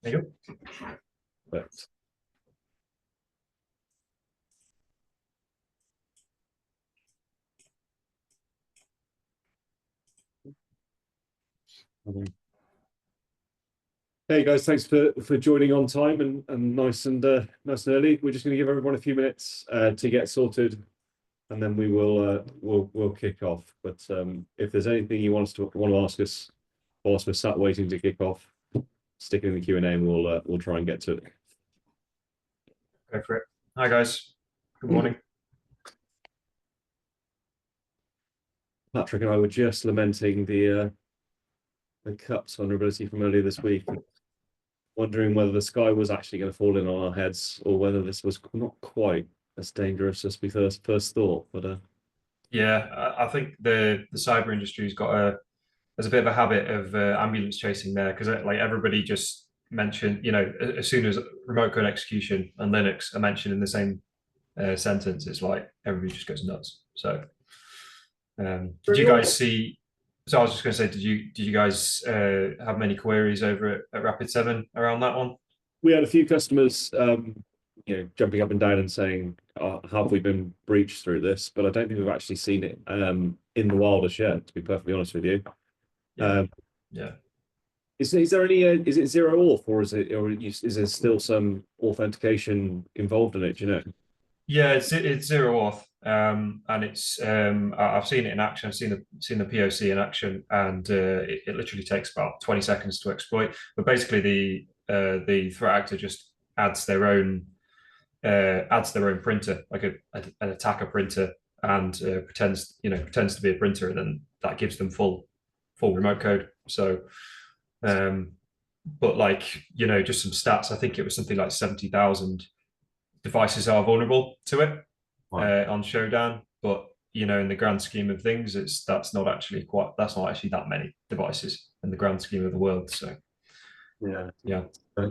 There you go. But hey guys, thanks for joining on time and nice and early. We're just going to give everyone a few minutes to get sorted, and then we'll kick off. But if there's anything you want to ask us whilst we're sat waiting to kick off, stick it in the Q&A and we'll try and get to it. Go for it. Hi guys. Good morning. Patrick and I were just lamenting the Cup's vulnerability from earlier this week, wondering whether the sky was actually going to fall in on our heads or whether this was not quite as dangerous as we first thought. But Yeah, I think the cyber industry's there's a bit of a habit of ambulance chasing there because like everybody just mentioned, as soon as remote code execution and Linux are mentioned in the same sentence, it's like everybody just goes nuts. So, did you guys see? So I was just going to say, did you guys have many queries over at Rapid7 around that one? we had a few customers, jumping up and down and saying, "Have we been breached through this?" But I don't think we've actually seen it in the wild as yet. To be perfectly honest with you, Yeah. Yeah. is there any? Is it zero auth or is there still some authentication involved in it? Do you know? Yeah, it's zero auth, and I've seen it in action. I've seen the POC in action, and it literally takes about 20 seconds to exploit. But basically, the threat actor just adds their own printer, like an attacker printer, and pretends to be a printer, and then that gives them full remote code. So, but just some stats. I think it was something like 70,000 devices are vulnerable to it on Showdown, but in the grand scheme of things, that's not actually that many devices in the grand scheme of the world. So yeah,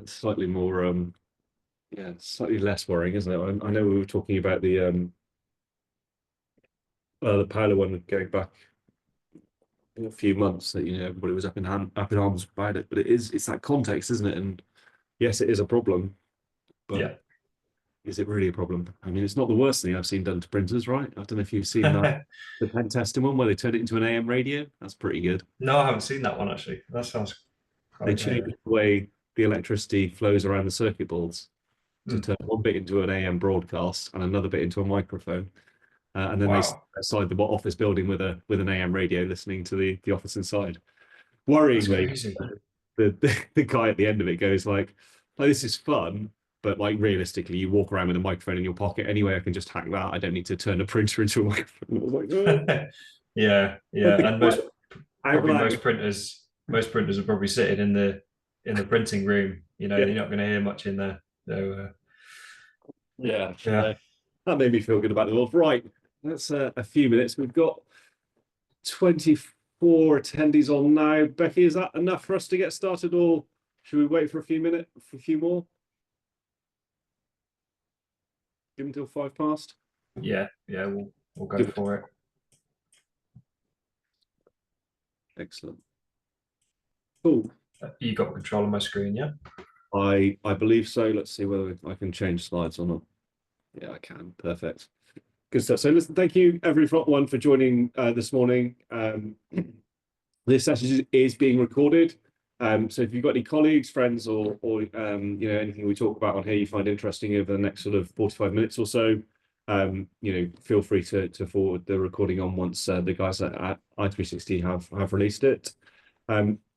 slightly more slightly less worrying, isn't it? I know we were talking about the Paolo one going back a few months that everybody was up in arms about it, but it's that context, isn't it? And yes, it is a problem, but yeah. is it really a problem? I mean, it's not the worst thing I've seen done to printers, right? I don't know if you've seen that the pen testing one where they turned it into an AM radio. That's pretty good. No, I haven't seen that one actually. That sounds They quite. changed the way the electricity flows around the circuit boards to turn one bit into an AM broadcast and another bit into a microphone. And then they outside the office building with an AM radio listening to the office inside. Worryingly, the guy at the end of it goes like, this is fun, but like realistically, you walk around with a microphone in your pocket anyway. I can just hack that. I don't need to turn a printer into a microphone. I was like, oh. Yeah. And most printers are probably sitting in the printing room. You're not going to hear much in there. So yeah. That made me feel good about the world. Right, that's a few minutes. We've got 24 attendees on now. Becky, is that enough for us to get started, or should we wait for a few more? Give them till 5 past. Yeah, we'll go for it. Excellent. Cool. You got control of my screen, yeah? I believe so. Let's see whether I can change slides or not. Yeah, I can. Perfect. Good stuff. So listen, thank you everyone for joining this morning. This session is being recorded. So if you've got any colleagues, friends, or anything we talk about on here you find interesting over the next sort of 45 minutes or so, feel free to forward the recording on once the guys at i360 have released it.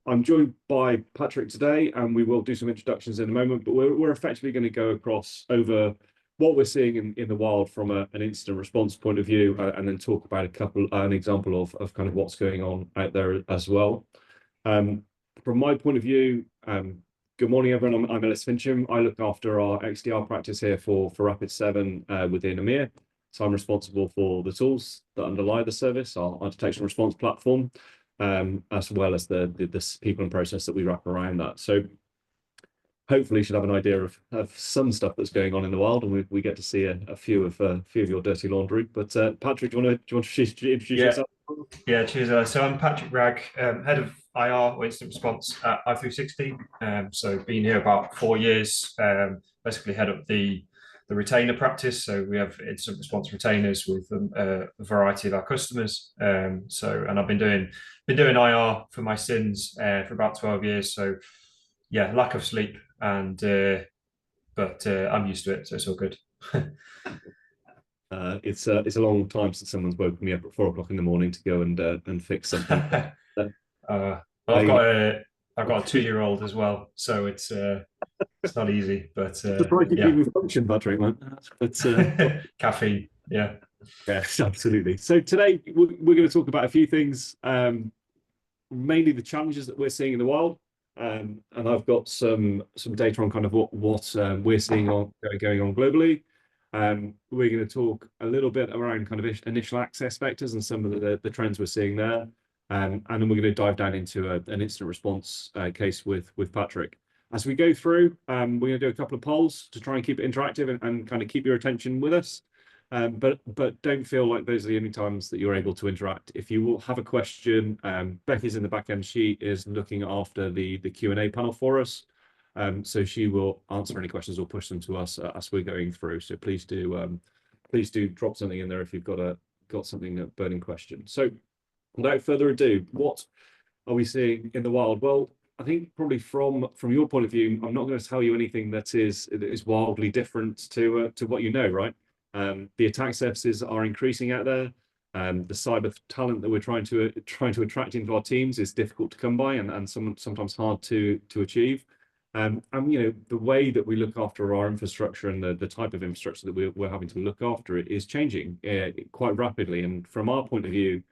I'm joined by Patrick today, and we will do some introductions in a moment, but we're effectively going to go over what we're seeing in the wild from an incident response point of view, and then talk about an example of kind of what's going on out there as well. From my point of view, good morning, everyone. I'm Ellis Fincham. I look after our XDR practice here for Rapid7 within EMEA. So I'm responsible for the tools that underlie the service, our detection response platform, as well as the people and process that we wrap around that. So hopefully you should have an idea of some stuff that's going on in the wild, and we get to see a few of your dirty laundry. But Patrick, do you want to introduce yourself? Yeah, cheers. So I'm Patrick Wragg, head of IR or incident response at i360. So been here about 4 years. Basically head up the retainer practice. So we have incident response retainers with a variety of our customers. And I've been doing IR for my sins for about 12 years. So yeah, lack of sleep but I'm used to it, so it's all good. It's a long time since someone's woken me up at 4 o'clock in the morning to go and fix something. Well, I I've got a 2-year-old as well, so it's not easy, but surprised you can yeah, even function, Patrick, man. But caffeine, yeah. yes, absolutely. So today we're going to talk about a few things, mainly the challenges that we're seeing in the wild. And I've got some data on kind of what we're seeing going on globally. We're going to talk a little bit around kind of initial access vectors and some of the trends we're seeing there. And then we're going to dive down into an incident response case with Patrick. As we go through, we're going to do a couple of polls to try and keep it interactive and kind of keep your attention with us. But don't feel like those are the only times that you're able to interact. If you will have a question, Becky's in the back end. She is looking after the Q&A panel for us. So she will answer any questions or push them to us as we're going through. So please do drop something in there if you've got something, a burning question. So without further ado, what are we seeing in the wild? Well, I think probably from your point of view, I'm not going to tell you anything that is wildly different to what you know, right? The attack surfaces are increasing out there. The cyber talent that we're trying to attract into our teams is difficult to come by and sometimes hard to achieve. And the way that we look after our infrastructure and the type of infrastructure that we're having to look after it is changing quite rapidly. And from our point of view,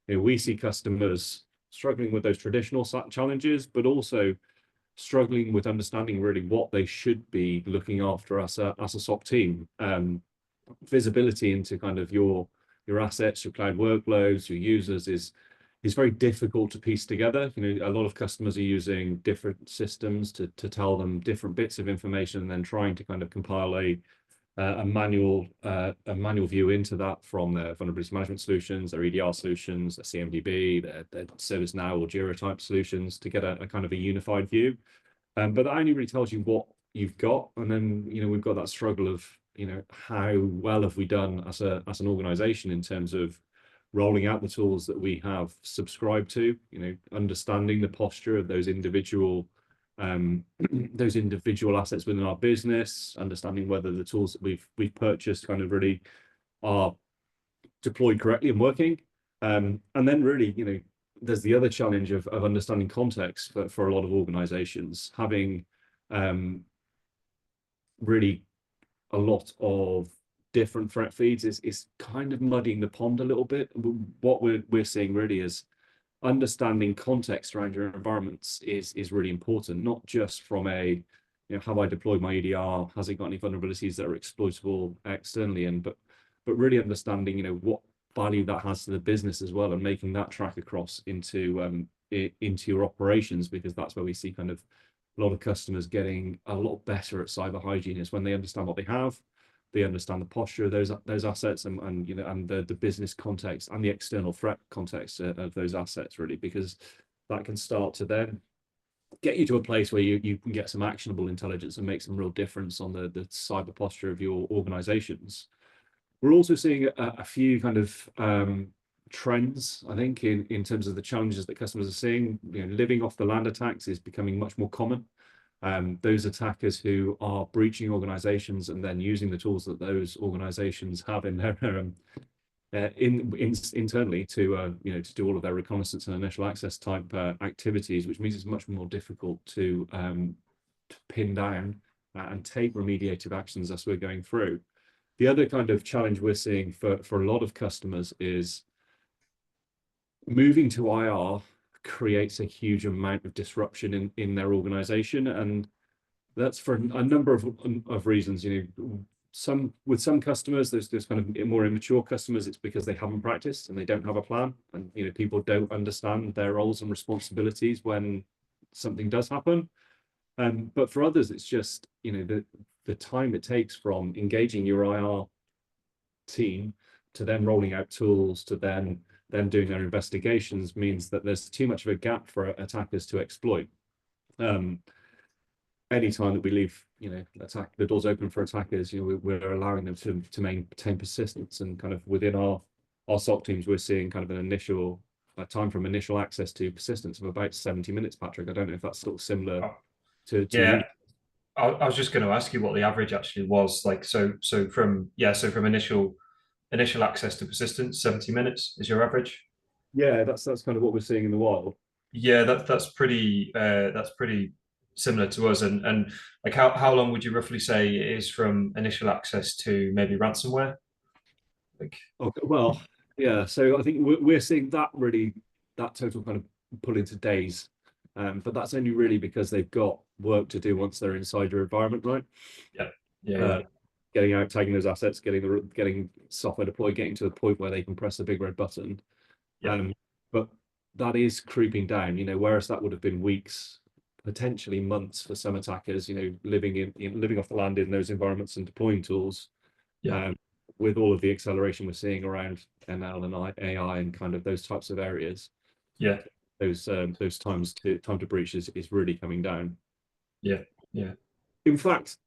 we see customers struggling with those traditional challenges, but also struggling with understanding really what they should be looking after as a SOC team. Visibility into kind of your assets, your cloud workloads, your users is very difficult to piece together. A lot of customers are using different systems to tell them different bits of information and then trying to kind of compile a manual view into that from their vulnerability management solutions, their EDR solutions, their CMDB, their ServiceNow or Jira type solutions to get a kind of a unified view. But that only really tells you what you've got, and then we've got that struggle of how well have we done as an organization in terms of rolling out the tools that we have subscribed to, understanding the posture of those individual assets within our business, understanding whether the tools that we've purchased kind of really are deployed correctly and working. And then really, there's the other challenge of understanding context for a lot of organizations, having really a lot of different threat feeds is kind of muddying the pond a little bit. What we're seeing really is understanding context around your environments is really important, not just from have I deployed my EDR, has it got any vulnerabilities that are exploitable externally, but really understanding what value that has to the business as well, and making that track across into your operations, because that's where we see kind of a lot of customers getting a lot better at cyber hygiene is when they understand what they have. They understand the posture of those assets and the business context and the external threat context of those assets, really, because that can start to then get you to a place where you can get some actionable intelligence and make some real difference on the cyber posture of your organizations. We're also seeing a few kind of trends, I think, in terms of the challenges that customers are seeing. Living off the land attacks is becoming much more common. Those attackers who are breaching organizations and then using the tools that those organizations have in their internally to do all of their reconnaissance and initial access type activities, which means it's much more difficult to pin down and take remediative actions as we're going through. The other kind of challenge we're seeing for a lot of customers is moving to IR creates a huge amount of disruption in their organization, and that's for a number of reasons. With some customers, there's kind of more immature customers, it's because they haven't practiced and they don't have a plan, and people don't understand their roles and responsibilities when something does happen. But for others, it's just the time it takes from engaging your IR team to then rolling out tools to then them doing their investigations means that there's too much of a gap for attackers to exploit. Anytime that we leave, the doors open for attackers, we're allowing them to maintain persistence, and kind of within our SOC teams, we're seeing kind of an initial time from initial access to persistence of about 70 minutes, Patrick. I don't know if that's sort of similar Oh, to yeah, you. I was just going to ask you what the average actually was. Like, so from initial access to persistence, 70 minutes is your average. Yeah, that's kind of what we're seeing in the wild. Yeah, that's pretty similar to us. And like how long would you roughly say it is from initial access to maybe ransomware? Like, Okay, well, yeah. So I think we're seeing that total kind of pull into days, but that's only really because they've got work to do once they're inside your environment, right? yeah, yeah, Uh, yeah, Getting out, tagging those assets, getting software deployed, getting to the point where they can press the big red button. yeah, But that is creeping down, whereas that would have been weeks, potentially months for some attackers, living off the land in those environments and deploying tools. yeah, Um, with all of the acceleration we're seeing around ML and AI and kind of those types of areas, yeah, those time to breach is really coming down. yeah, yeah. In fact,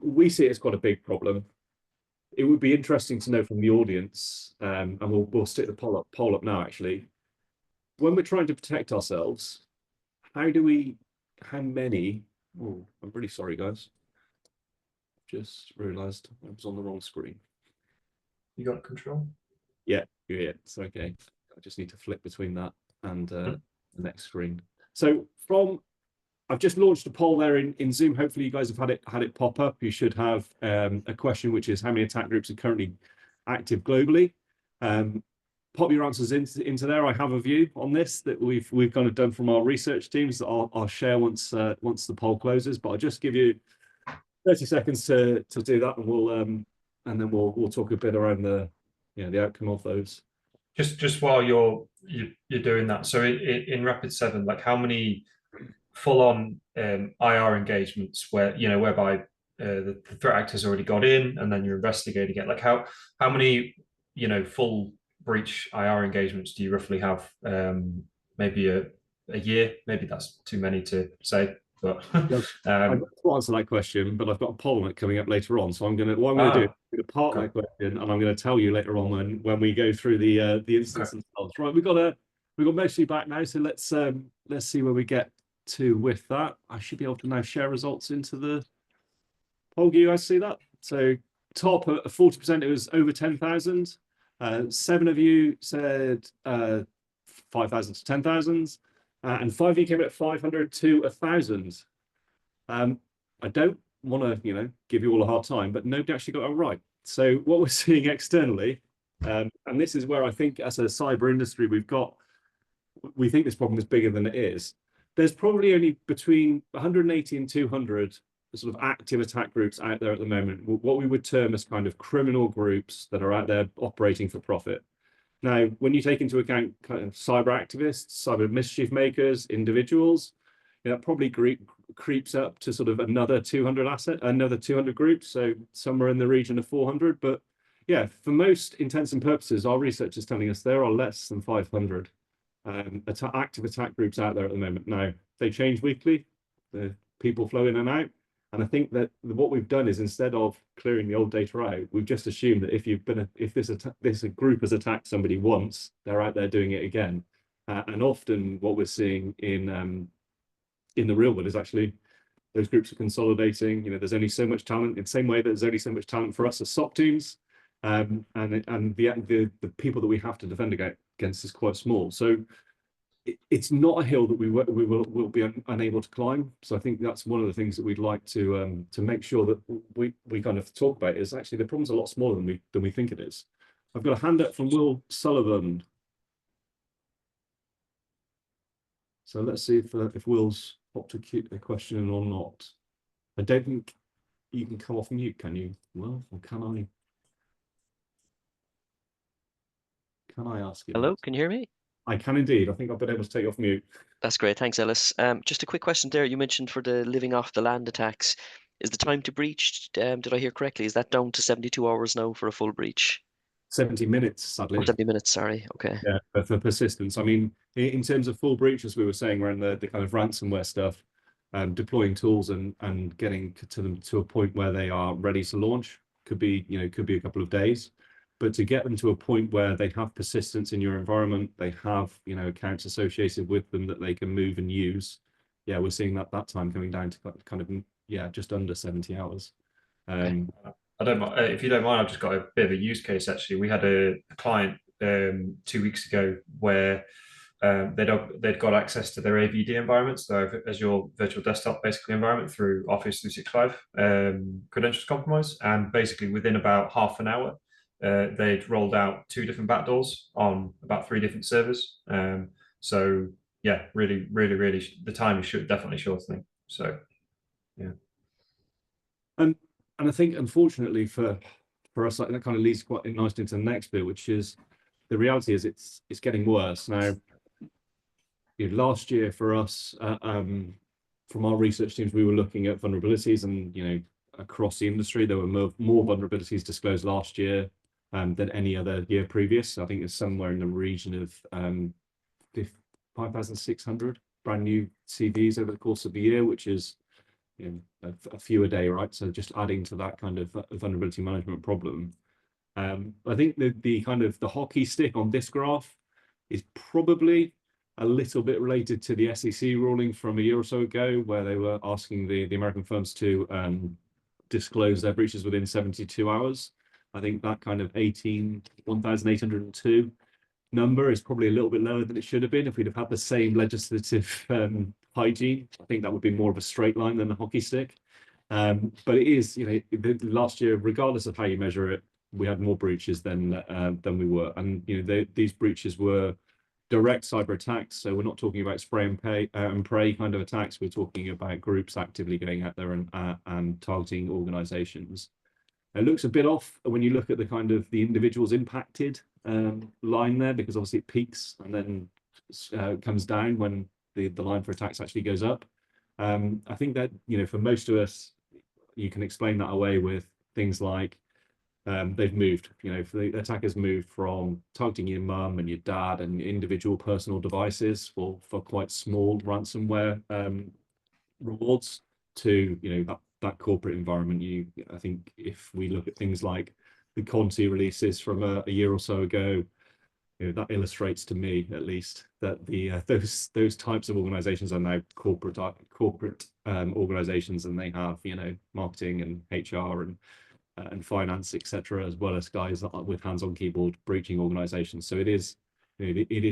we see it as quite a big problem. It would be interesting to know from the audience, and we'll stick the poll up now. Actually, when we're trying to protect ourselves, how many? Oh, I'm really sorry, guys. Just realised I was on the wrong screen. You got control? Yeah, it's okay. I just need to flip between that and Mhm. the next screen. So I've just launched a poll there in Zoom. Hopefully you guys have had it pop up. You should have a question, which is how many attack groups are currently active globally. Pop your answers into there. I have a view on this that we've kind of done from our research teams that I'll share once the poll closes. But I'll just give you 30 seconds to do that, and then we'll talk a bit around the outcome of those. Just while you're doing that, so in Rapid 7, like how many full-on IR engagements whereby the threat actor's already got in and then you're investigating it, like how many full breach IR engagements do you roughly have? Maybe a year, maybe that's too many to say, but I've got to answer that question, but I've got a poll on it coming up later on. So what I'm going to do is ah, I'm going to park okay, that question, and I'm going to tell you later on when we go through the instance okay. themselves. Right, we've got mostly back now, so let's see where we get to with that. I should be able to now share results into the poll. Do you guys see that? So top at 40%, it was over 10,000. 7 of you said 5,000 to 10,000. And 5 of you came at 500 to 1,000. I don't want to, give you all a hard time, but nobody actually got it right. So what we're seeing externally, and this is where I think as a cyber industry, we think this problem is bigger than it is. There's probably only between 180 and 200 sort of active attack groups out there at the moment, what we would term as kind of criminal groups that are out there operating for profit. Now, when you take into account kind of cyber activists, cyber mischief makers, individuals, that probably creeps up to sort of another 200 groups, so somewhere in the region of 400. But yeah, for most intents and purposes, our research is telling us there are less than 500 active attack groups out there at the moment. Now, they change weekly, the people flow in and out. And I think that what we've done is, instead of clearing the old data out, we've just assumed that if this group has attacked somebody once, they're out there doing it again. And often what we're seeing in the real world is actually those groups are consolidating. There's only so much talent, in the same way that there's only so much talent for us as SOC teams. And the people that we have to defend against is quite small. So it's not a hill that we will be unable to climb. So I think that's one of the things that we'd like to make sure that we kind of talk about, is actually the problem's a lot smaller than we think it is. I've got a hand up from Will Sullivan. So let's see if Will's popped a question in or not. I don't think you can come off mute, can you? Well, or can I? Can I ask you Hello, that? can you hear me? I can indeed. I think I've been able to take you off mute. That's great. Thanks, Ellis. Just a quick question there. You mentioned for the living off the land attacks, is the time to breach, did I hear correctly? Is that down to 72 hours now for a full breach? 70 minutes, Or sadly. 70 minutes, sorry. Okay. Yeah, for persistence. I mean, in terms of full breach, as we were saying around the kind of ransomware stuff, deploying tools and getting to them to a point where they are ready to launch could be, could be a couple of days. But to get them to a point where they have persistence in your environment, they have, accounts associated with them that they can move and use. Yeah, we're seeing that time coming down to kind of, just under 70 hours. I don't mind, if you don't mind, I've just got a bit of a use case actually. We had a client 2 weeks ago where they'd got access to their AVD environment, so Azure Virtual Desktop basically environment through Office 365 credentials compromise, and basically within about half an hour, they'd rolled out 2 different backdoors on about 3 different servers. So yeah, really, the time is definitely shortening. So yeah. And I think, unfortunately for us, like, that kind of leads quite nicely into the next bit, which is the reality is it's getting worse now. Last year for us, from our research teams, we were looking at vulnerabilities, and across the industry, there were more vulnerabilities disclosed last year than any other year previous. I think it's somewhere in the region of 5,600 brand new CVs over the course of the year, which is a few a day, right? So just adding to that kind of vulnerability management problem. I think the kind of the hockey stick on this graph is probably a little bit related to the SEC ruling from a year or so ago, where they were asking the American firms to disclose their breaches within 72 hours. I think that kind of 1,802 number is probably a little bit lower than it should have been. If we'd have had the same legislative hygiene, I think that would be more of a straight line than a hockey stick. But it is, last year, regardless of how you measure it, we had more breaches than we were, and these breaches were direct cyber attacks. So we're not talking about spray and pray kind of attacks. We're talking about groups actively going out there and targeting organizations. It looks a bit off when you look at the kind of the individuals impacted line there, because obviously it peaks and then comes down when the line for attacks actually goes up. I think that, for most of us, you can explain that away with things like they've moved, for the attackers moved from targeting your mum and your dad and individual personal devices for quite small ransomware rewards to, that corporate environment. I think if we look at things like the Conti releases from a year or so ago, that illustrates to me, at least, that those types of organizations are now corporate organizations, and they have marketing and HR and finance, etc., as well as guys with hands on keyboard breaching organizations. So it is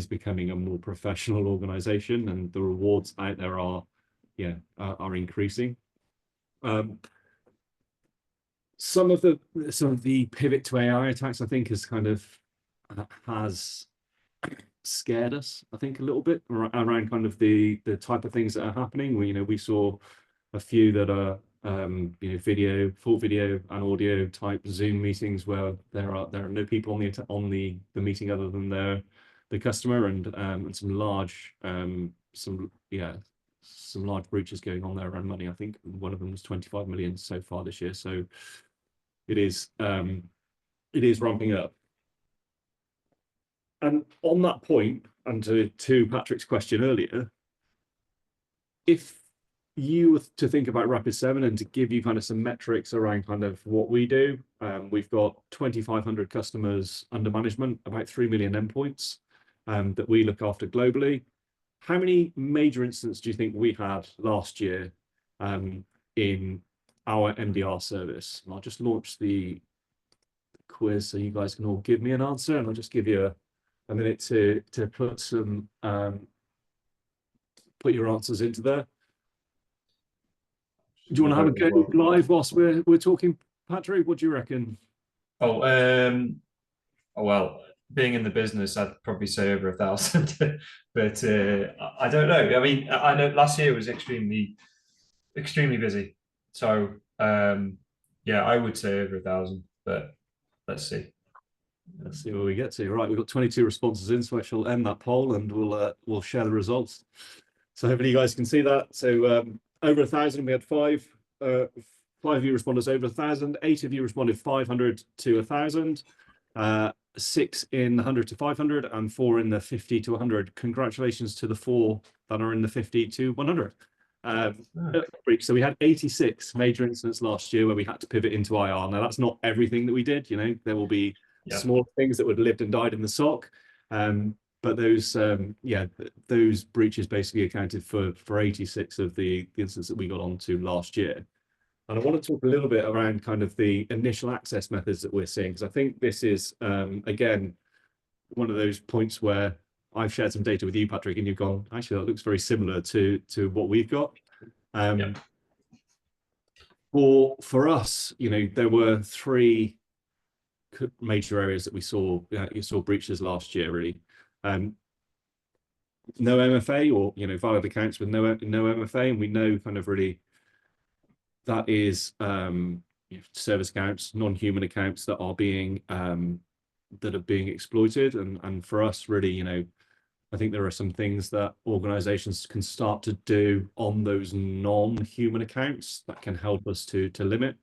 becoming a more professional organization, and the rewards out there are increasing. Some of the pivot to AI attacks, I think, has scared us, I think, a little bit around kind of the type of things that are happening. We saw a few that are full video and audio type Zoom meetings where there are no people on the meeting other than the customer, and some large breaches going on there around money. I think one of them was 25 million so far this year. So it is ramping up. And on that point, and to Patrick's question earlier, if you were to think about Rapid7 and to give you kind of some metrics around kind of what we do, we've got 2,500 customers under management, about 3 million endpoints that we look after globally. How many major incidents do you think we had last year in our MDR service? And I'll just launch the quiz so you guys can all give me an answer, and I'll just give you a minute to put your answers into there. Do you want to have a go live whilst we're talking, Patrick? What do you reckon? Well, being in the business, I'd probably say over 1,000, but I don't know. I mean, I know last year was extremely busy, so I would say over 1,000, but let's see. Let's see where we get to. Right, we've got 22 responses in, so I shall end that poll and we'll share the results. So hopefully you guys can see that. So over 1,000, we had five of you responded over 1,000. 8 of you responded 500 to 1,000. 6 in the 100 to 500, and 4 in the 50 to 100. Congratulations to the 4 that are in the 50 to 100. So we had 86 major incidents last year where we had to pivot into IR. Now that's not everything that we did. You know, there will be small things that would have lived and died in the SOC. But those, those breaches basically accounted for 86 of the incidents that we got onto last year. And I want to talk a little bit around kind of the initial access methods that we're seeing, because I think this is, again, one of those points where I've shared some data with you, Patrick, and you've gone, actually, that looks very similar to what we've got. For us, you know, there were 3 major areas that we saw, you saw breaches last year, really. No MFA, or, you know, valid accounts with no MFA, and we know kind of really that is service accounts, non-human accounts that are being exploited. And for us, really, you know, I think there are some things that organizations can start to do on those non-human accounts that can help us to limit.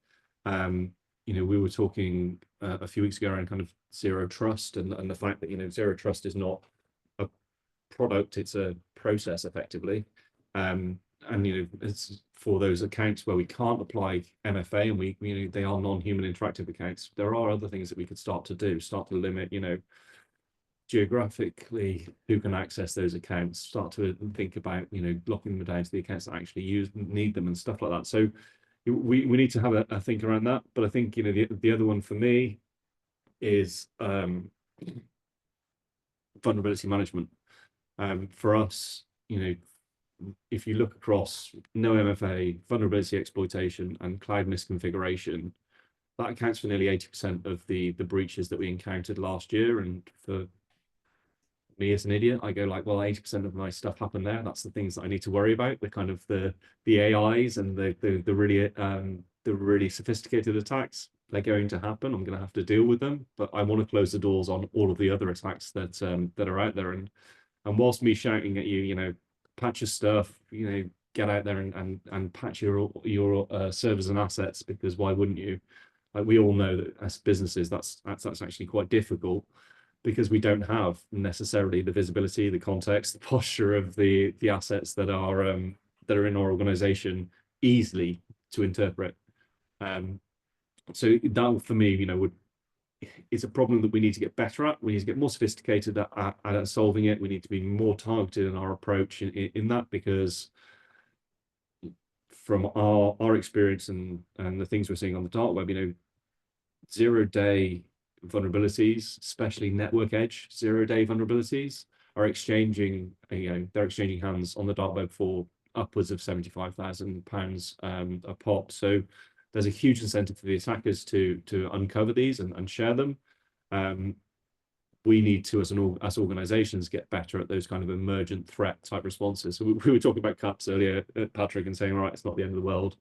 You know, we were talking a few weeks ago around kind of zero trust, and the fact that, you know, zero trust is not a product, it's a process effectively. And, you know, it's for those accounts where we can't apply MFA, and you know, they are non-human interactive accounts, there are other things that we could start to do, start to limit, you know, geographically who can access those accounts, start to think about, you know, locking them down to the accounts that actually need them and stuff like that. So we need to have a think around that. But I think, you know, the other one for me is vulnerability management. For us, you know, if you look across no MFA, vulnerability exploitation, and cloud misconfiguration, that accounts for nearly 80% of the breaches that we encountered last year. And for me as an idiot, I go like, well, 80% of my stuff happened there. That's the things that I need to worry about, the kind of the AIs and the really sophisticated attacks. They're going to happen. I'm going to have to deal with them, but I want to close the doors on all of the other attacks that are out there. And whilst me shouting at you, you know, patch your stuff, you know, get out there and patch your servers and assets, because why wouldn't you? Like, we all know that as businesses, that's actually quite difficult, because we don't have necessarily the visibility, the context, the posture of the assets that are in our organization easily to interpret. So that, for me, you know, it's a problem that we need to get better at. We need to get more sophisticated at solving it. We need to be more targeted in our approach in that, because from our experience and the things we're seeing on the dark web, you know, 0-day vulnerabilities, especially network edge 0-day vulnerabilities, are exchanging, you know, they're exchanging hands on the dark web for upwards of £75,000 a pop. So there's a huge incentive for the attackers to uncover these and share them. We need to, as organizations, get better at those kind of emergent threat type responses. So we were talking about cuts earlier, Patrick, and saying, right, it's not the end of the world.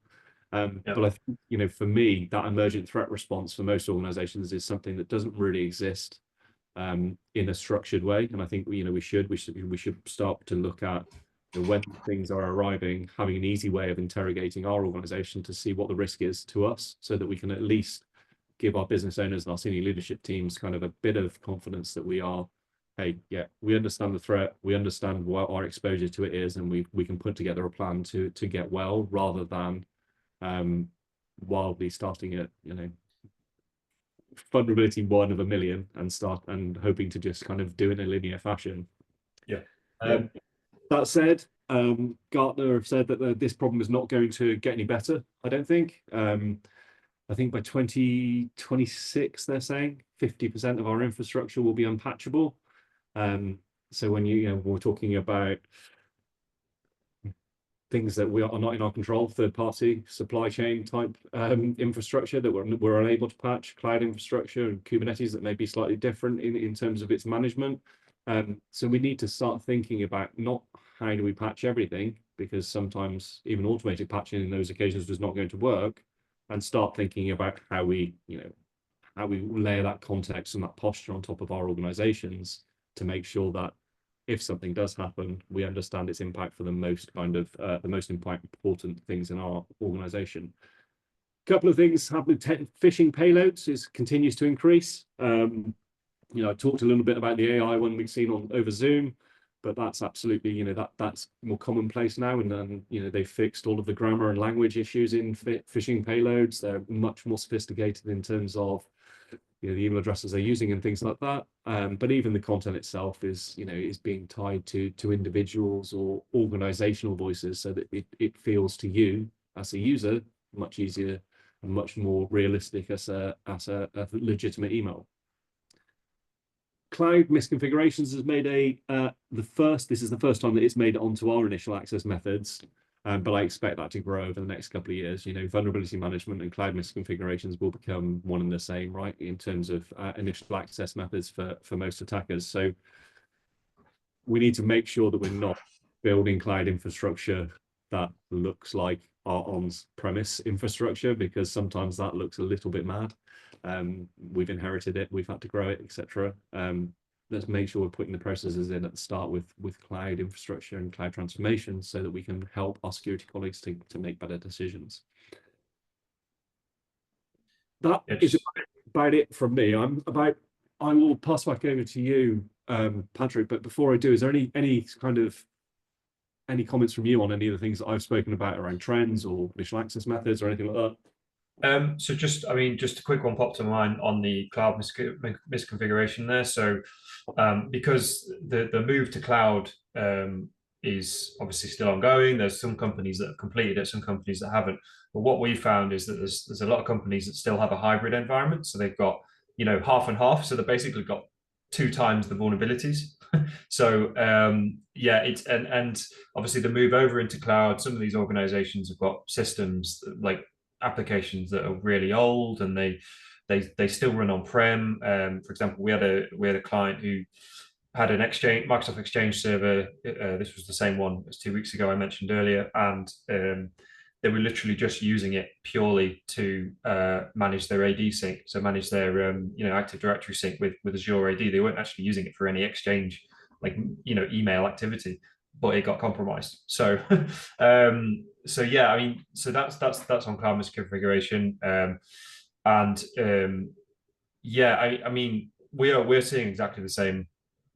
But I think, you know, for me, that emergent threat response for most organizations is something that doesn't really exist in a structured way. And I think, you know, we should start to look at, you know, when things are arriving, having an easy way of interrogating our organization to see what the risk is to us, so that we can at least give our business owners and our senior leadership teams kind of a bit of confidence that we are, hey, yeah, we understand the threat, we understand what our exposure to it is, and we can put together a plan to get well, rather than wildly starting at, you know, vulnerability 1 of a million and hoping to just kind of do it in a linear fashion. That said, Gartner have said that this problem is not going to get any better, I don't think. I think by 2026, they're saying 50% of our infrastructure will be unpatchable. So when we're talking about things that we are not in our control, third-party supply chain type infrastructure that we're unable to patch, cloud infrastructure and Kubernetes that may be slightly different in terms of its management. So we need to start thinking about not how do we patch everything, because sometimes even automated patching in those occasions is not going to work, and start thinking about how we layer that context and that posture on top of our organizations to make sure that if something does happen, we understand its impact for the most important things in our organization. couple of things happening. Phishing payloads continues to increase. I talked a little bit about the AI one we've seen over Zoom, but that's absolutely, that's more commonplace now. And then, they fixed all of the grammar and language issues in phishing payloads. They're much more sophisticated in terms of, the email addresses they're using and things like that. But even the content itself is being tied to individuals or organizational voices, so that it feels to you as a user much easier and much more realistic as a legitimate email. Cloud misconfigurations has made this is the first time that it's made it onto our initial access methods, but I expect that to grow over the next couple of years. Vulnerability management and cloud misconfigurations will become one and the same, right, in terms of initial access methods for most attackers. So we need to make sure that we're not building cloud infrastructure that looks like our on-premise infrastructure, because sometimes that looks a little bit mad. We've inherited it, we've had to grow it, etc. Let's make sure we're putting the processes in at the start with cloud infrastructure and cloud transformation, so that we can help our security colleagues to make better decisions. That is about it from me. I will pass back over to you, Patrick, but before I do, is there any comments from you on any of the things that I've spoken about around trends or initial access methods or anything like that? So just a quick one popped to mind on the cloud misconfiguration there. So because the move to cloud is obviously still ongoing, there's some companies that have completed it, some companies that haven't. But what we found is that there's a lot of companies that still have a hybrid environment. So they've got, half and half. So they've basically got 2 times the vulnerabilities. So it's and obviously the move over into cloud, some of these organizations have got systems like applications that are really old, and they still run on-prem. For example, we had a client who had an Microsoft Exchange server. This was the same one as 2 weeks ago I mentioned earlier, and they were literally just using it purely to manage their AD sync, so manage their Active Directory sync with Azure AD. They weren't actually using it for any Exchange, email activity, but it got compromised. So so that's on cloud misconfiguration. We're seeing exactly the same,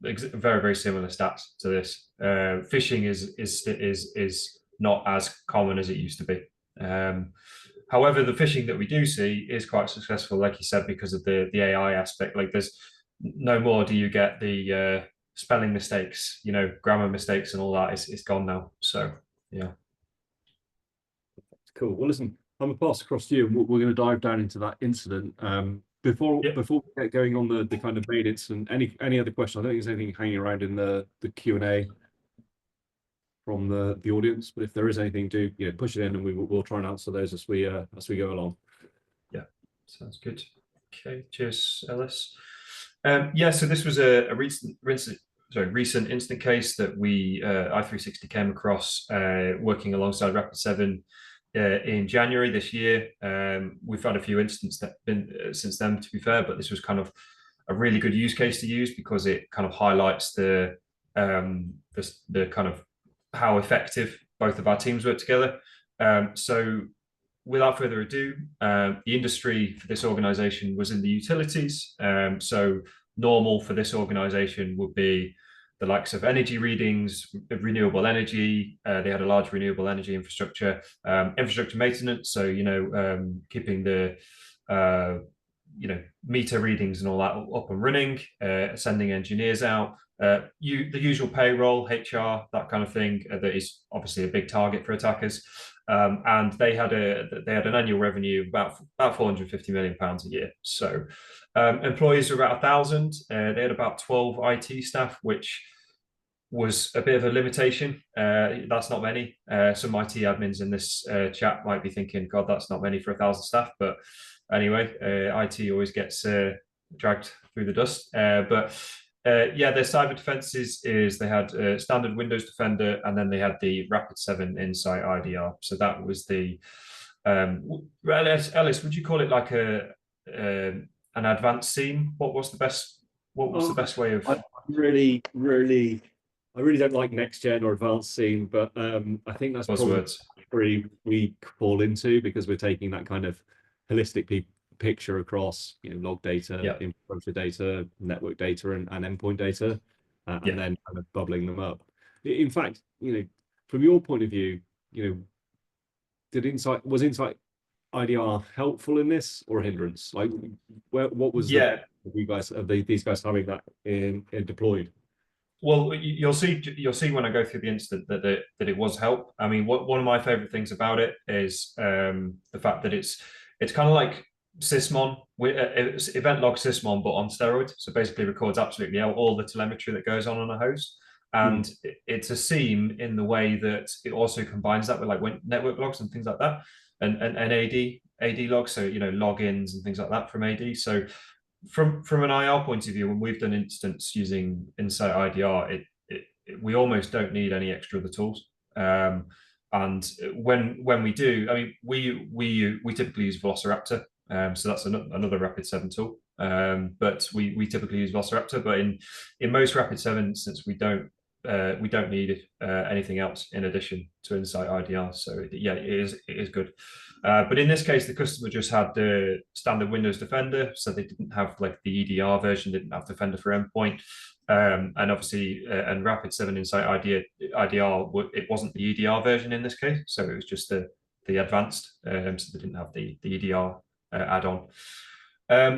very, very similar stats to this. Phishing is not as common as it used to be. However, the phishing that we do see is quite successful, like you said, because of the AI aspect. Like, there's no more do you get the spelling mistakes, grammar mistakes and all that. It's gone now. So yeah. Cool. Well, listen, I'm gonna pass across to you. We're going to dive down into that incident. Before we get going on the kind of main incident, any other questions? I don't think there's anything hanging around in the Q&A from the audience, but if there is anything, do push it in, and we'll try and answer those as we go along. Yeah, sounds good. Okay, cheers, Ellis. So this was a recent incident case that we i360 came across working alongside Rapid7 in January this year. We've had a few incidents that have been since then, to be fair, but this was kind of a really good use case to use, because it kind of highlights the kind of how effective both of our teams work together. So without further ado, the industry for this organization was in the utilities. So normal for this organization would be the likes of energy readings, renewable energy. They had a large renewable energy infrastructure, infrastructure maintenance. So, keeping the, meter readings and all that up and running, sending engineers out, the usual payroll, HR, that kind of thing, that is obviously a big target for attackers. And they had an annual revenue of about 450 million pounds a year. So employees were about 1,000. They had about 12 IT staff, which was a bit of a limitation. That's not many. Some IT admins in this chat might be thinking, God, that's not many for 1,000 staff. But anyway, IT always gets dragged through the dust. Their cyber defenses is they had standard Windows Defender, and then they had the Rapid7 Insight IDR. So that was the Ellis, would you call it like an advanced SIEM? What was the best way of? I really don't like next gen or advanced SIEM, but I think that's buzzwords probably we fall into, because we're taking that kind of holistic picture across, log data, Yeah. infrastructure data, network data, and endpoint data, and then kind of bubbling them up. In fact, from your point of view, was Insight IDR helpful in this or a hindrance? Like, what was these guys having that in deployed? Well, you'll see when I go through the incident that it was help. I mean, one of my favorite things about it is the fact that it's kind of like Sysmon, it's event log Sysmon, but on steroids. So basically records absolutely all the telemetry that goes on a host. And it's a seam in the way that it also combines that with like network logs and things like that, and AD logs, so logins and things like that from AD. So from an IR point of view, when we've done instance using Insight IDR, we almost don't need any extra of the tools. And when we do, I mean, we typically use Velociraptor, so that's another Rapid7 tool. But we typically use Velociraptor, but in most Rapid7 instances, we don't need anything else in addition to Insight IDR. So yeah, it is good. But in this case, the customer just had the standard Windows Defender, so they didn't have like the EDR version, didn't have Defender for Endpoint, and obviously, and Rapid7 Insight IDR, it wasn't the EDR version in this case, so it was just the advanced, so they didn't have the EDR add-on.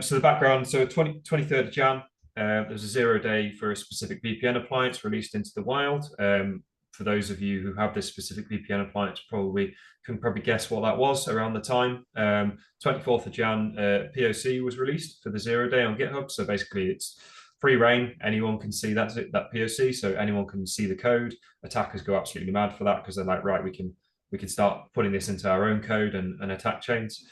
So the background, so 23rd of Jan, there's a 0-day for a specific VPN appliance released into the wild. For those of you who have this specific VPN appliance, can probably guess what that was around the time. 24th of Jan, POC was released for the 0-day on GitHub. So basically it's free reign. Anyone can see that POC. So anyone can see the code. Attackers go absolutely mad for that because they're like, right, we can start putting this into our own code and attack chains.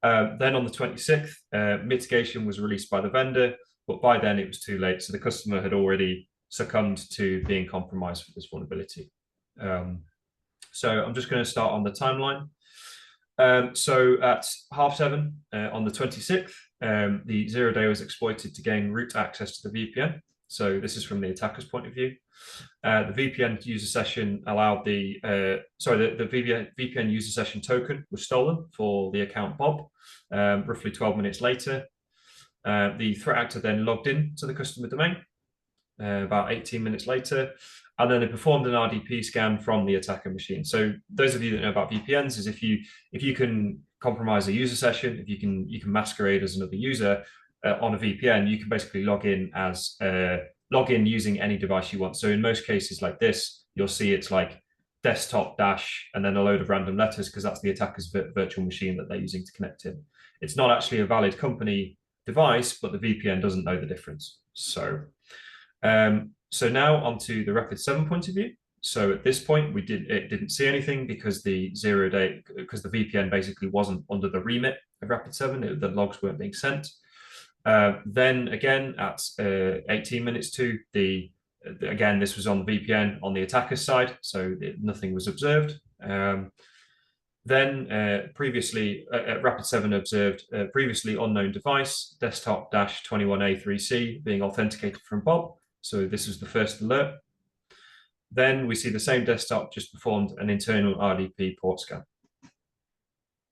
Then on the 26th, mitigation was released by the vendor, but by then it was too late. So the customer had already succumbed to being compromised for this vulnerability. So I'm just going to start on the timeline. So at 7:30 on the 26th, the 0-day was exploited to gain root access to the VPN. So this is from the attacker's point of view. The VPN user session allowed the VPN user session token was stolen for the account Bob. Roughly 12 minutes later, the threat actor then logged in to the customer domain. About 18 minutes later, and then they performed an RDP scan from the attacker machine. So those of you that know about VPNs, is if you can compromise a user session, if you can masquerade as another user on a VPN, you can basically log in using any device you want. So in most cases like this, you'll see it's like desktop dash and then a load of random letters because that's the attacker's virtual machine that they're using to connect in. It's not actually a valid company device, but the VPN doesn't know the difference. So now onto the Rapid7 point of view. So at this point, it didn't see anything because the 0-day, because the VPN basically wasn't under the remit of Rapid7, the logs weren't being sent. Then again, at 18 minutes to again, this was on the VPN on the attacker's side, so nothing was observed. Then previously, Rapid7 observed previously unknown device, desktop-21A3C being authenticated from Bob. So this was the first alert. Then we see the same desktop just performed an internal RDP port scan.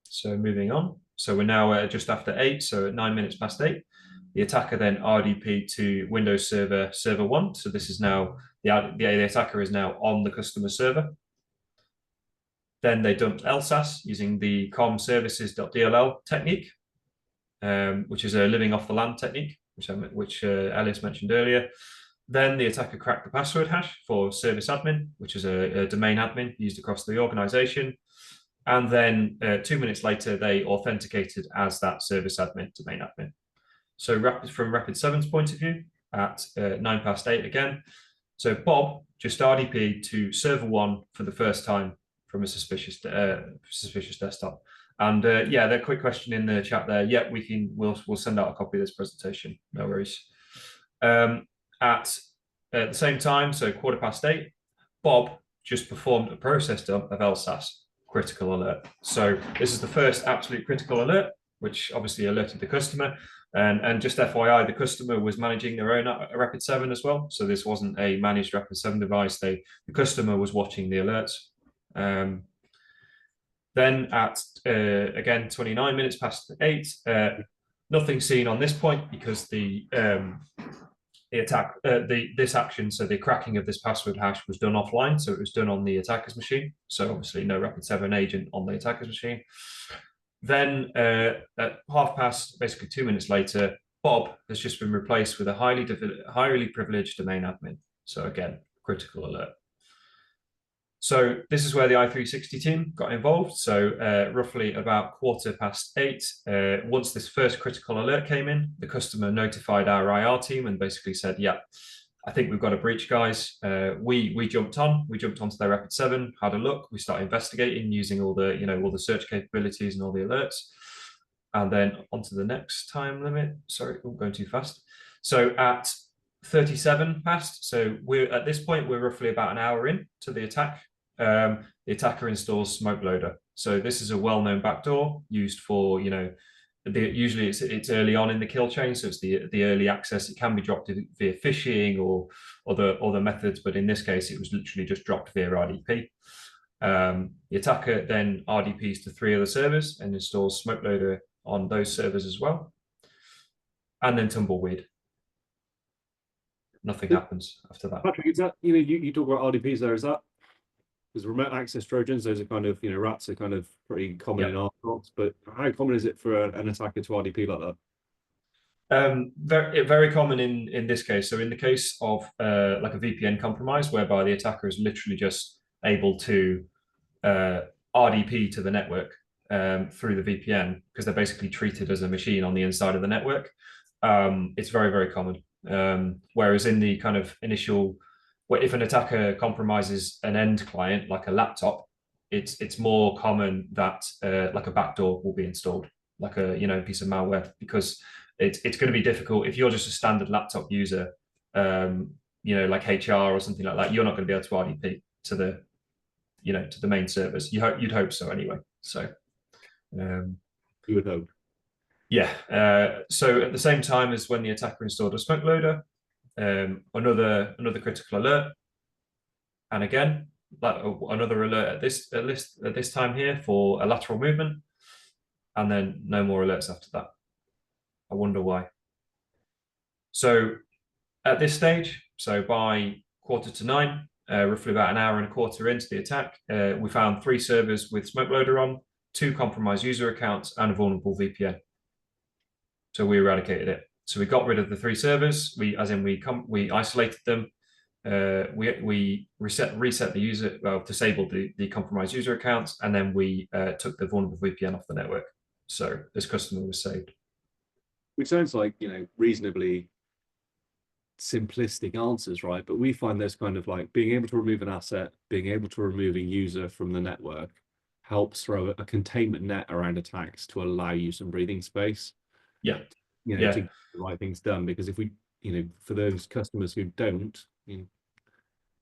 So moving on. So we're now just after 8, so at 9 minutes past 8. The attacker then RDP to Windows Server 1. So this is now, the attacker is now on the customer server. Then they dumped LSAS using the com services.dll technique, which is a living off the land technique, which Ellis mentioned earlier. Then the attacker cracked the password hash for service admin, which is a domain admin used across the organization. And then 2 minutes later, they authenticated as that service admin, domain admin. So from Rapid7's point of view, at 9 past 8 again. So Bob just RDP'd to server 1 for the first time from a suspicious desktop. And yeah, the quick question in the chat there. Yeah, we'll send out a copy of this presentation. No worries. At the same time, so 8:15, Bob just performed a process dump of LSAS critical alert. So this is the first absolute critical alert, which obviously alerted the customer. And just FYI, the customer was managing their own Rapid7 as well. So this wasn't a managed Rapid7 device. The customer was watching the alerts. Then at again 29 minutes past 8, nothing seen on this point because the attack, this action, so the cracking of this password hash was done offline, so it was done on the attacker's machine. So obviously no Rapid7 agent on the attacker's machine. Then at 12:30, basically 2 minutes later, Bob has just been replaced with a highly privileged domain admin. So again, critical alert. So this is where the i360 team got involved. So roughly about 8:15, once this first critical alert came in, the customer notified our IR team and basically said, yeah, I think we've got a breach, guys. We jumped onto their Rapid7, had a look, we started investigating using all the, all the search capabilities and all the alerts. And then onto the next time limit. Sorry, I'm going too fast. So at 37 past, so we're at this point, we're roughly about an hour in to the attack. The attacker installs smoke loader. So this is a well-known backdoor used for, usually it's early on in the kill chain, so it's the early access. It can be dropped via phishing or other methods, but in this case, it was literally just dropped via RDP. The attacker then RDPs to 3 other servers and installs smoke loader on those servers as well, and then tumbleweed. Nothing happens after that. Patrick, is that, you talk about RDPs there, is that because remote access Trojans, those are kind of, rats are kind of pretty common in our thoughts, but how common is it for an attacker to RDP like that? Very common in this case. So in the case of like a VPN compromise, whereby the attacker is literally just able to RDP to the network through the VPN, because they're basically treated as a machine on the inside of the network. It's very, very common. Whereas in the kind of initial, if an attacker compromises an end client like a laptop, it's more common that like a backdoor will be installed, like a piece of malware, because it's going to be difficult if you're just a standard laptop user, like HR or something like that. You're not going to be able to RDP to the to the main servers. You'd hope so anyway. So You would hope. Yeah. So at the same time as when the attacker installed a smoke loader, another critical alert, and again another alert at this time here for a lateral movement, and then no more alerts after that. I wonder why. So at this stage, so by 8:45, roughly about an hour and a quarter into the attack, we found 3 servers with smoke loader on, 2 compromised user accounts, and a vulnerable VPN. So we eradicated it. So we got rid of the 3 servers. We isolated them. We reset the user, disabled the compromised user accounts, and then we took the vulnerable VPN off the network. So this customer was saved. Which sounds like, reasonably simplistic answers, right? But we find this kind of like being able to remove an asset, being able to remove a user from the network helps throw a containment net around attacks to allow you some breathing space. Yeah. To get the right things done. Because if we, for those customers who don't,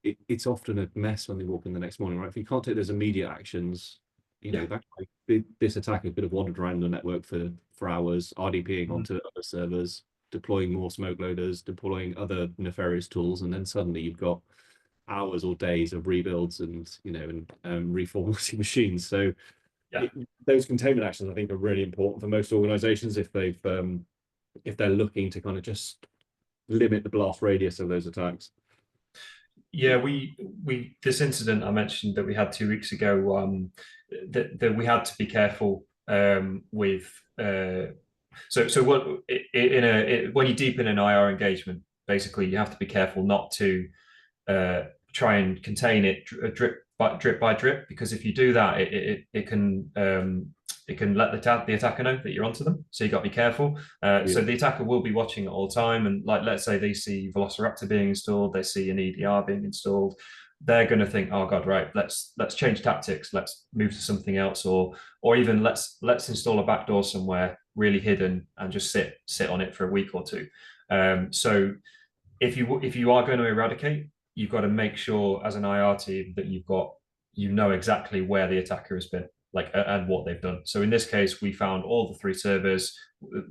it's often a mess when they walk in the next morning, right? If you can't take those immediate actions, this attacker could have wandered around the network for hours, RDPing onto other servers, deploying more smoke loaders, deploying other nefarious tools, and then suddenly you've got hours or days of rebuilds and reformatting machines. So those containment actions, I think, are really important for most organizations if they're looking to kind of just limit the blast radius of those attacks. Yeah, this incident I mentioned that we had 2 weeks ago, that we had to be careful with. So what when you deepen an IR engagement, basically you have to be careful not to try and contain it drip by drip, because if you do that, it can let the attacker know that you're onto them. So you got to be careful. So the attacker will be watching it all the time, and like, let's say they see Velociraptor being installed, they see an EDR being installed, they're going to think, oh god, right, let's change tactics, let's move to something else, or even let's install a backdoor somewhere really hidden and just sit on it for a week or 2. So if you are going to eradicate, you've got to make sure as an IR team that you know exactly where the attacker has been, and what they've done. So in this case, we found all the 3 servers.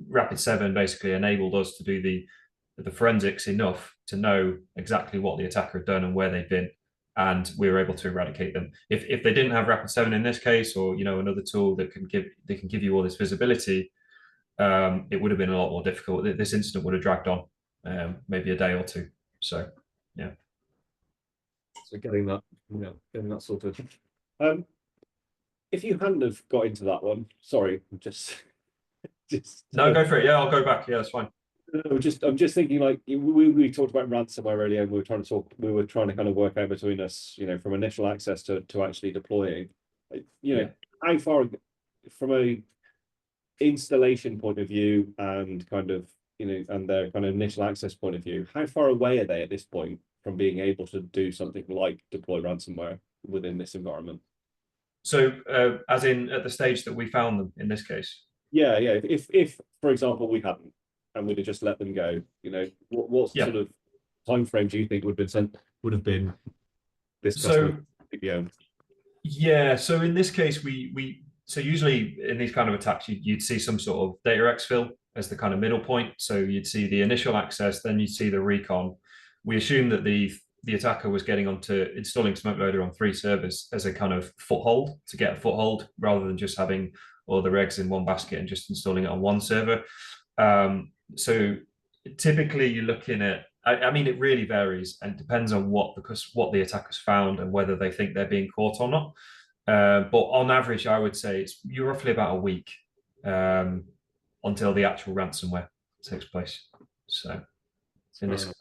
Rapid7 basically enabled us to do the forensics enough to know exactly what the attacker had done and where they've been. and we were able to eradicate them. If they didn't have Rapid7 in this case, or another tool that can give you all this visibility, it would have been a lot more difficult. This incident would have dragged on maybe a day or two. So yeah. So getting that sorted. If you hadn't have got into that one, sorry, just no, go for it. Yeah, I'll go back. Yeah, that's fine. I'm just thinking, like, we talked about ransomware earlier, and we were trying to kind of work out between us, from initial access to actually deploying. How far from a installation point of view and kind of and their kind of initial access point of view, how far away are they at this point from being able to do something like deploy ransomware within this environment? So, as in at the stage that we found them in this case? Yeah. If for example we hadn't, and we'd have just let them go, what sort of time frame do you think would have been this customer? Yeah. So in this case, so usually in these kind of attacks, you'd see some sort of data exfil as the kind of middle point. So you'd see the initial access, then you'd see the recon. We assume that the attacker was getting onto installing SmokeLoader on 3 servers as a kind of foothold, to get a foothold, rather than just having all the regs in one basket and just installing it on one server. So typically you're looking at, I mean, it really varies and depends on what the attackers found and whether they think they're being caught or not. But on average, I would say you're roughly about a week until the actual ransomware takes place. So that's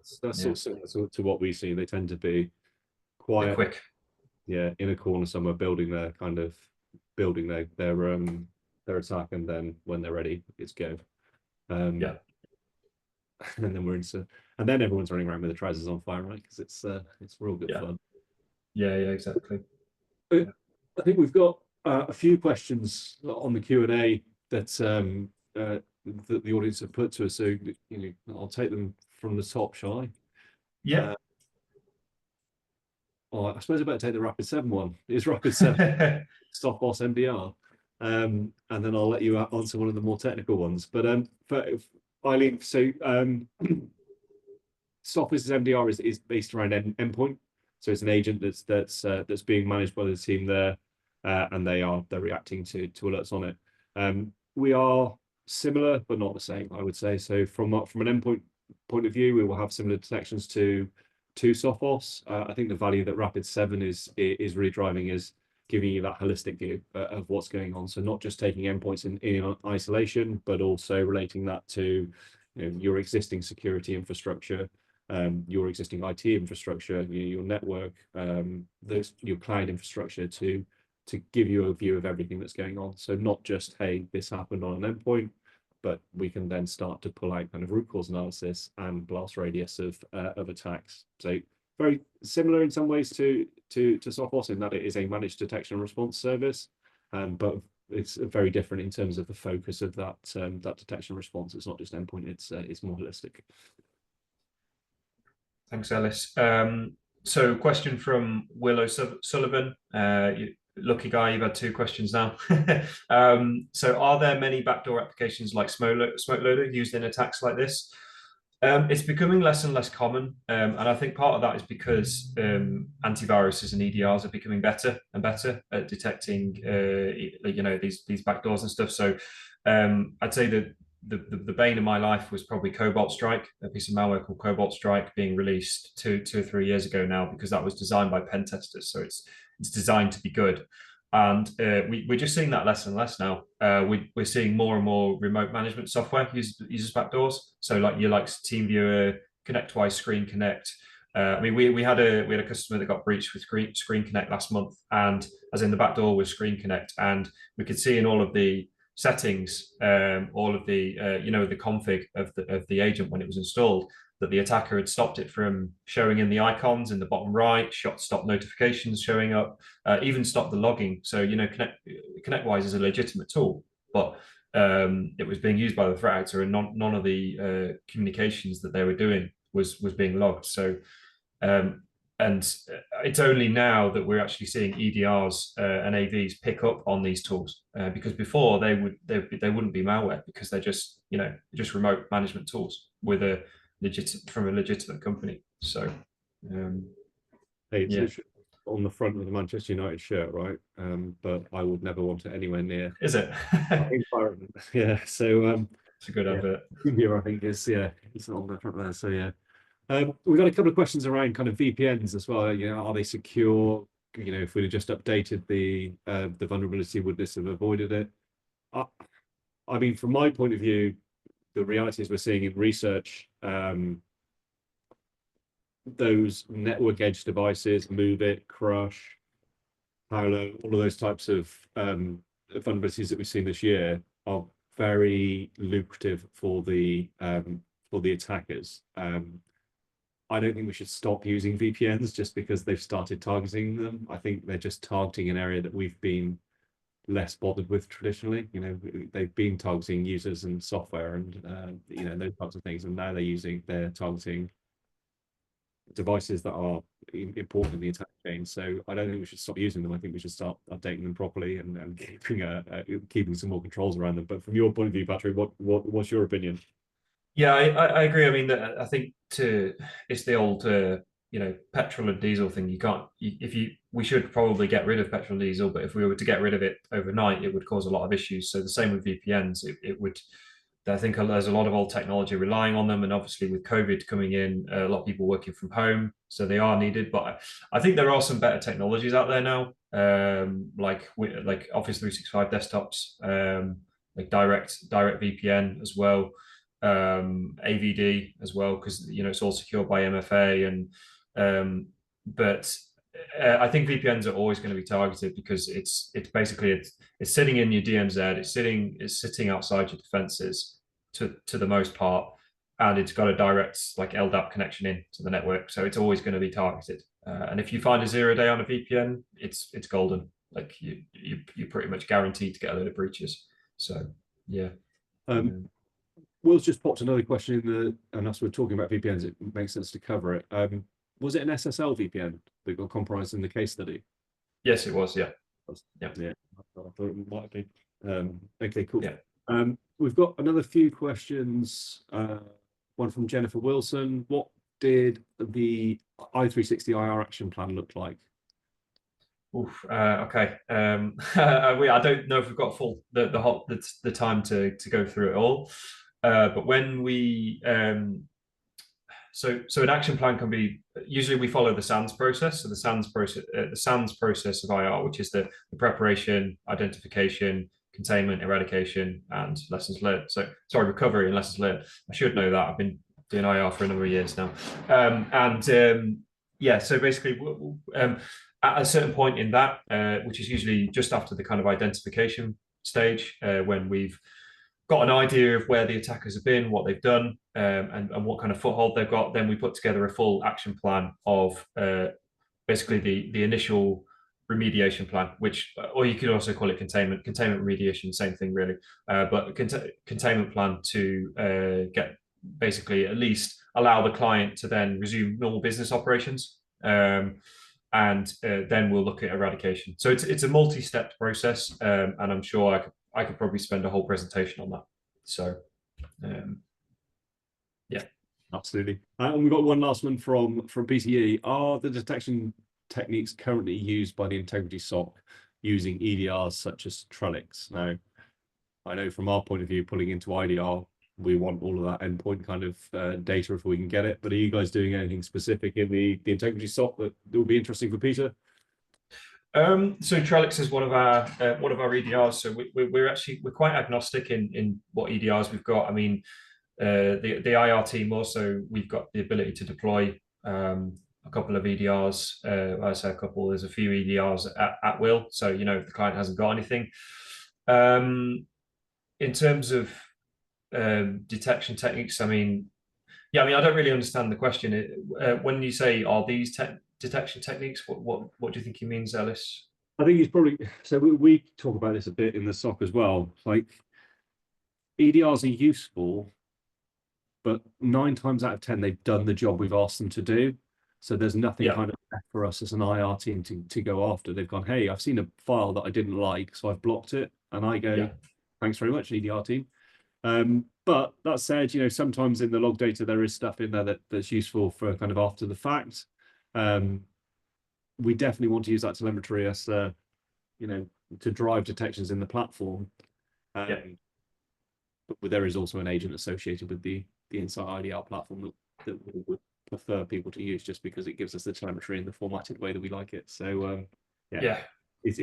sort of similar to what we see. They tend to be quiet, quick, in a corner somewhere, building their attack, and then when they're ready, it's go. And then everyone's running around with their trousers on fire, right? Because it's real good fun. Yeah, exactly. I think we've got a few questions on the Q&A that the audience have put to us. So I'll take them from the top, shall I? Yeah. I suppose I better take the Rapid7 one. Is Rapid7 Sophos MDR? And then I'll let you answer one of the more technical ones. But Eileen, so Sophos MDR is based around endpoint. So it's an agent that's being managed by the team there, and they're reacting to alerts on it. We are similar, but not the same, I would say. So from an endpoint point of view, we will have similar detections to Sophos. I think the value that Rapid7 is really driving is giving you that holistic view of what's going on. So not just taking endpoints in isolation, but also relating that to your existing security infrastructure, your existing IT infrastructure, your network, your cloud infrastructure, to give you a view of everything that's going on. So not just, hey, this happened on an endpoint, but we can then start to pull out kind of root cause analysis and blast radius of attacks. So very similar in some ways to Sophos, in that it is a managed detection and response service, but it's very different in terms of the focus of that detection and response. It's not just endpoint; it's more holistic. Thanks, Ellis. So question from Will O'Sullivan. Lucky guy, you've had 2 questions now. So are there many backdoor applications like SmokeLoader used in attacks like this? It's becoming less and less common. And I think part of that is because antiviruses and EDRs are becoming better and better at detecting these backdoors and stuff. So I'd say that the bane of my life was probably Cobalt Strike, a piece of malware called Cobalt Strike, being released 2 or 3 years ago now, because that was designed by pen testers. So it's designed to be good. And we're just seeing that less and less now. We're seeing more and more remote management software uses backdoors. So like your TeamViewer, ConnectWise, Screen Connect. I mean, we had a customer that got breached with Screen Connect last month, and as in the backdoor was Screen Connect, and we could see in all of the settings, all of the the config of the agent when it was installed, that the attacker had stopped it from showing in the icons in the bottom right, stop notifications showing up, even stopped the logging. So ConnectWise is a legitimate tool, but it was being used by the threat actor, and none of the communications that they were doing was being logged. So and it's only now that we're actually seeing EDRs and AVs pick up on these tools, because before they wouldn't be malware, because they're just just remote management tools with from a legitimate company. So Hey, it's Yeah. literally on the front of the Manchester United shirt, right? But I would never want it anywhere near Is it? our environment. Yeah. So It's a good yeah, advert. India, I think is it's on the front there. So yeah. We've got a couple of questions around kind of VPNs as well. You know, are they secure? You know, if we'd have just updated the vulnerability, would this have avoided it? I mean, from my point of view, the reality is we're seeing in research, those network edge devices, Move It, Crush, Paolo, all of those types of vulnerabilities that we've seen this year are very lucrative for the attackers. I don't think we should stop using VPNs just because they've started targeting them. I think they're just targeting an area that we've been less bothered with traditionally. You know, they've been targeting users and software and you know, those types of things, and now they're targeting devices that are important in the attack chain. So I don't think we should stop using them. I think we should start updating them properly and keeping some more controls around them. But from your point of view, Patrick, what's your opinion? Yeah, I agree. I mean, I think it's the old you know, petrol and diesel thing. You can't we should probably get rid of petrol and diesel, but if we were to get rid of it overnight, it would cause a lot of issues. So the same with VPNs. It would. I think there's a lot of old technology relying on them, and obviously with COVID coming in, a lot of people working from home, so they are needed. But I think there are some better technologies out there now, like Office 365 desktops, like direct VPN as well, AVD as well, because you know it's all secured by MFA, and but I think VPNs are always going to be targeted because it's basically it's sitting in your DMZ, it's sitting outside your defenses to the most part, and it's got a direct like LDAP connection in to the network, so it's always going to be targeted. And if you find a 0-day on a VPN, it's golden. Like you're pretty much guaranteed to get a load of breaches. So yeah. Will's just popped another question in and as we're talking about VPNs, it makes sense to cover it. Was it an SSL VPN that got compromised in the case study? Yes, it was. Yeah. Yeah. I thought it might be. Okay, cool. Yeah. We've got another few questions. One from Jennifer Wilson. What did the I360 IR action plan look like? Oof, okay. I don't know if we've got the time to go through it all. But when we so an action plan can be, usually we follow the SANS process. So the SANS process of IR, which is the preparation, identification, containment, eradication, and lessons learned. So sorry, recovery and lessons learned. I should know that. I've been doing IR for a number of years now. Yeah, so basically at a certain point in that, which is usually just after the kind of identification stage, when we've got an idea of where the attackers have been, what they've done, and what kind of foothold they've got, then we put together a full action plan of basically the initial remediation plan, which, or you could also call it containment remediation, same thing really, but containment plan to get basically at least allow the client to then resume normal business operations. And then we'll look at eradication. So it's a multi-step process, and I'm sure I could probably spend a whole presentation on that. So, yeah, absolutely. And we've got one last one from PTE. Are the detection techniques currently used by the integrity SOC using EDRs such as Trellix? Now, I know from our point of view, pulling into IDR, we want all of that endpoint kind of data if we can get it. But are you guys doing anything specific in the integrity SOC that will be interesting for Peter? So Trellix is one of our EDRs. So we're quite agnostic in what EDRs we've got. I mean, the IR team also, we've got the ability to deploy a couple of EDRs. I say a couple. There's a few EDRs at will. So you know, if the client hasn't got anything. In terms of detection techniques, I mean, yeah, I mean, I don't really understand the question. When you say are these detection techniques, what do you think he means, Ellis? I think he's probably, so we talk about this a bit in the SOC as well. Like EDRs are useful, but 9 times out of 10 they've done the job we've asked them to do. So there's nothing kind of left for us as an IR team to go after. They've gone, hey, I've seen a file that I didn't like, so I've blocked it. And I go, thanks very much, EDR team. But that said, you know, sometimes in the log data there is stuff in there that's useful for kind of after the fact. we definitely want to use that telemetry as you know, to drive detections in the platform. But there is also an agent associated with the Insight IDR platform that we would prefer people to use, just because it gives us the telemetry in the formatted way that we like it. So it's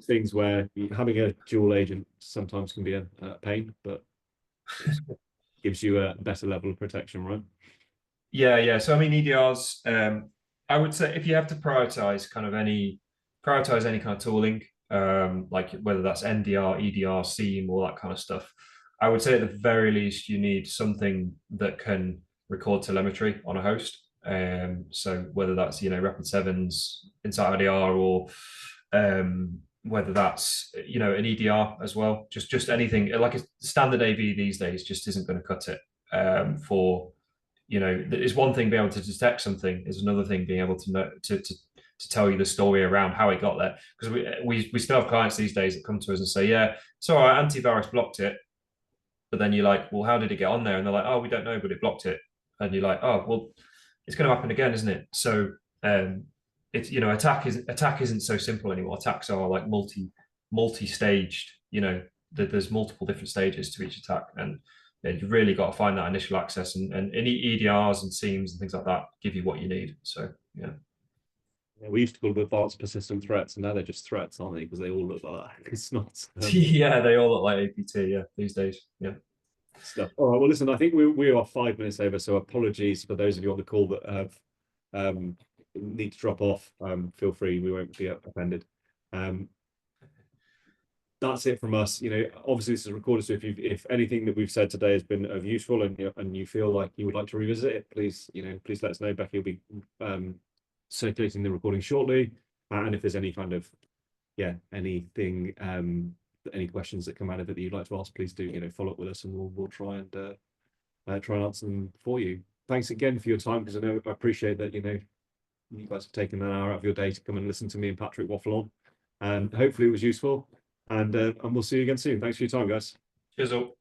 things where having a dual agent sometimes can be a pain, but it gives you a better level of protection, right? Yeah. So I mean, EDRs, I would say if you have to prioritize any kind of tooling, like whether that's NDR, EDR, SIEM, all that kind of stuff, I would say at the very least you need something that can record telemetry on a host. So whether that's Rapid7's Insight IDR, or whether that's an EDR as well, just anything like a standard AV these days just isn't going to cut it. For it's one thing being able to detect something, is another thing being able to know to tell you the story around how it got there. Because we still have clients these days that come to us and say, yeah, it's all right, antivirus blocked it. But then you're like, well, how did it get on there? And they're like, oh, we don't know, but it blocked it. And you're like, oh, well, it's going to happen again, isn't it? So it's attack isn't so simple anymore. Attacks are like multi-staged. There's multiple different stages to each attack, and you've really got to find that initial access, and any EDRs and SIEMs and things like that give you what you need. So yeah, we used to call them advanced persistent threats, and now they're just threats, aren't they? Because they all look like that. It's not. Yeah, they all look like APT. Yeah, these days. Yeah. Stuff. All right. Well, listen, I think we are 5 minutes over, so apologies for those of you on the call that have need to drop off. Feel free. We won't be offended. That's it from us. Obviously this is recorded, so if anything that we've said today has been of useful, and you feel like you would like to revisit it, please let us know. Becky will be circulating the recording shortly, and if there's any kind of anything any questions that come out of it that you'd like to ask, please do follow up with us, and we'll try and answer them for you. Thanks again for your time, because I appreciate that you guys have taken an hour out of your day to come and listen to me and Patrick waffle on, and hopefully it was useful, and we'll see you again soon. Thanks for your time, guys. Cheers all.